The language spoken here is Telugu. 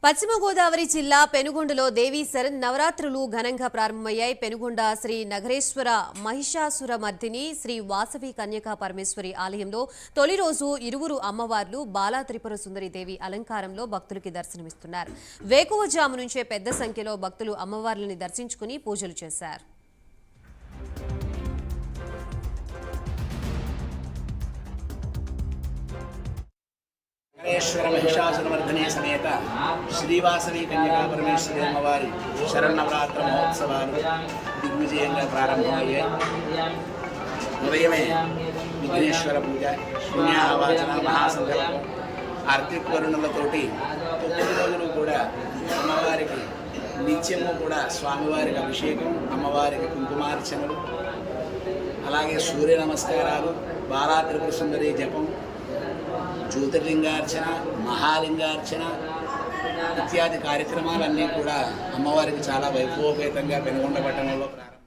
పశ్చిమ గోదావరి జిల్లా పెనుగొండలో దేవీ శరన్నవరాత్రులు ఘనంగా ప్రారంభమయ్యాయి. పెనుగొండ శ్రీ నగరేశ్వర మహిషాసుర మర్దిని శ్రీ వాసవి కన్యకా పరమేశ్వరి ఆలయంలో తొలి రోజు ఇరువురు అమ్మవార్లు బాలా త్రిపుర సుందరి దేవి అలంకారంలో భక్తులకి దర్శనమిస్తున్నారు. వేకువజాము నుంచే పెద్ద సంఖ్యలో భక్తులు అమ్మవార్లని దర్శించుకుని పూజలు చేశారు. నగరేశ్వర మహిషాసురమర్దిని సమేత శ్రీవాసవి కన్యకా పరమేశ్వరి అమ్మవారి శరన్నవరాత్ర మహోత్సవాలు దిగ్విజయంగా ప్రారంభమయ్యాయి. ఉదయమే విఘ్నేశ్వర పూజ, పుణ్యాహవాచన, మహాసంకల్పం, ఆర్థిక వరుణులతోటి 9 రోజులు కూడా అమ్మవారికి నిత్యము కూడా స్వామివారికి అభిషేకం, అమ్మవారికి కుంకుమార్చనలు, అలాగే సూర్య నమస్కారాలు, బాలా త్రిపుర సుందరి జపం, జ్యోతిర్లింగార్చన, మహాలింగార్చన ఇత్యాది కార్యక్రమాలన్నీ కూడా అమ్మవారికి చాలా వైభవోపేతంగా పెనుగొండ పట్టణంలో ప్రారంభం.